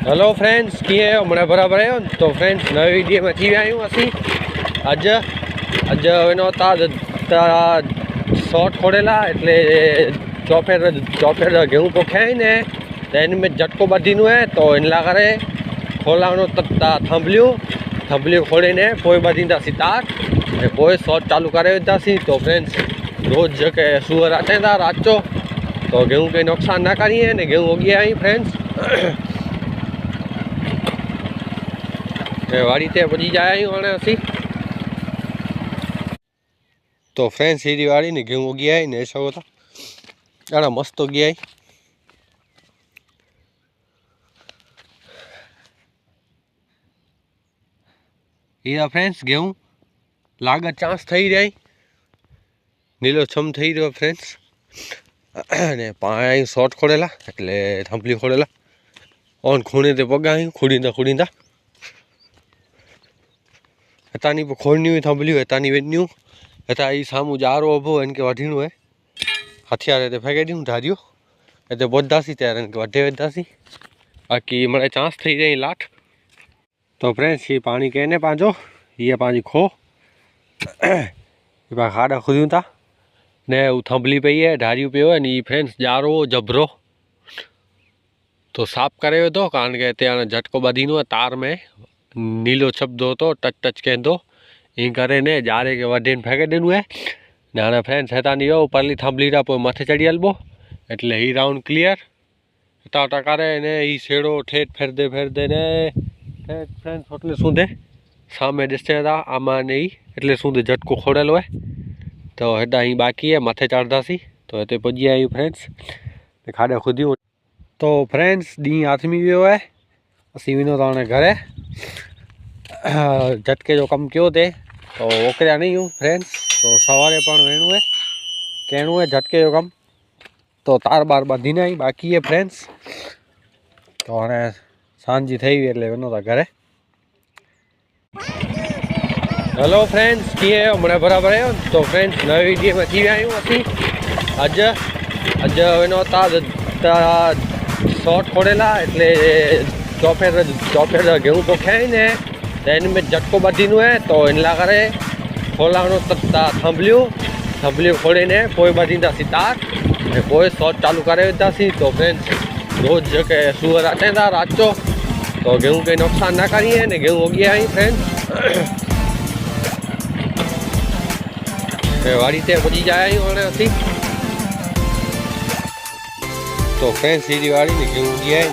Hello friends किए हमने बराबर आयो तो फ्रेंड्स नवी वीडियो में थी आयूँ असी अज अज एनो शॉर्ट खोलेला एटले चौफेर गेहूँ पोख्या ने एन में झटको बधीनु है तो एना करे खोलानो थंभलियों खोली ने पोई बधींदासी तार ने पोई शॉर्ट चालू करे दासी। तो फ्रेंड्स रोज के सुअर आते था राचो तो गेहूँ के नुकसान ना करिए ने गेहूँ उगी आई फ्रेंड्स वाड़ी ते पहुंची जाए हाँ असी। तो फ्रेंड्स सीधी वाड़ी ने गेहूँ उगी आई ने सो था ज़्यादा मस्त उगी आई। ये फ्रेंड्स गेहूँ लागत चांस थी जाए नीलो छम थी रो फ्रेंड्स ने पाए शॉर्ट खोलेला एटले थंभली खोलेला ऑन खूणे ते पगा खूड़ींदा हतानी पर खोलनी हुई थंभलियों हतानी वेन्यू हता ई सामू जारो उभो इनके वढीणो है हथियार ते फेंके दी धारियो एते बोधासी त्यारे इनके वढे वेदासी बाकी मने चांस थी जाए लाठ। तो फ्रेंड्स ये पानी कहने पांचो ये पांची खो ये खाड़ा खुदियों था ने थंभली पई है धारियों पे है नी फ्रेंड्स जारो जबरो तो साफ करे तो कारण के ते झटको बधीनो है तार में नीलो शब्द हो तो टच कहंदो ई करे ने जारे के वढीने फेंके देनु है ने हाँ फ्रेंड्स हेता नहीं हो परली थंभली रा पोइ मथे चढ़ी हलबो एटले ही राउंड क्लियर हटा करे ने ई छेड़ो ठेठ फेरदे ने ठेठ फ्रेंड्स એટલે सूंधे सामे दिसते था आमा नहीं एटले सूंधे झटको खोड़ेलो है तो हेडा ही बाकी है मथे चढ़दासी तो इतने पुजी आई फ्रेंड्स खाड़े खुदियों। तो फ्रेंड्स डी आथमी वियो है असी विनो तो घरे झटके जो कम क्यों थे तो ओकरिया नहीं हूँ फ्रेंड्स तो सवारे पण वेणु है कहणु है झटके जो कम तो तार बार बधी नहीं बाकी है फ्रेंड्स तो हाँ सांजी थी एटले वेनो था घरे। हेलो फ्रेंड्स किए हमने बराबर आयो तो फ्रेंड्स नवी वीडियो में थी आयूँ असी अज अज वेनो शॉर्ट खोलेला एटले चौफेर गेहूँ पोख्या ने एन में झटको बधीनु है तो एना करे खोलानो थंभलियों खोली ने पोई बधींदासी तार ने पोई शॉर्ट चालू करे दासी। तो फ्रेंड्स रोज के सुअर आते था राचो तो गेहूँ के नुकसान ना करिए ने गेहूँ उगी आई फ्रेंड्स वाड़ी ते पहुंची जाए हाँ असी। तो फ्रेंड्स सीधी वाड़ी ने गेहूँ उगी आई।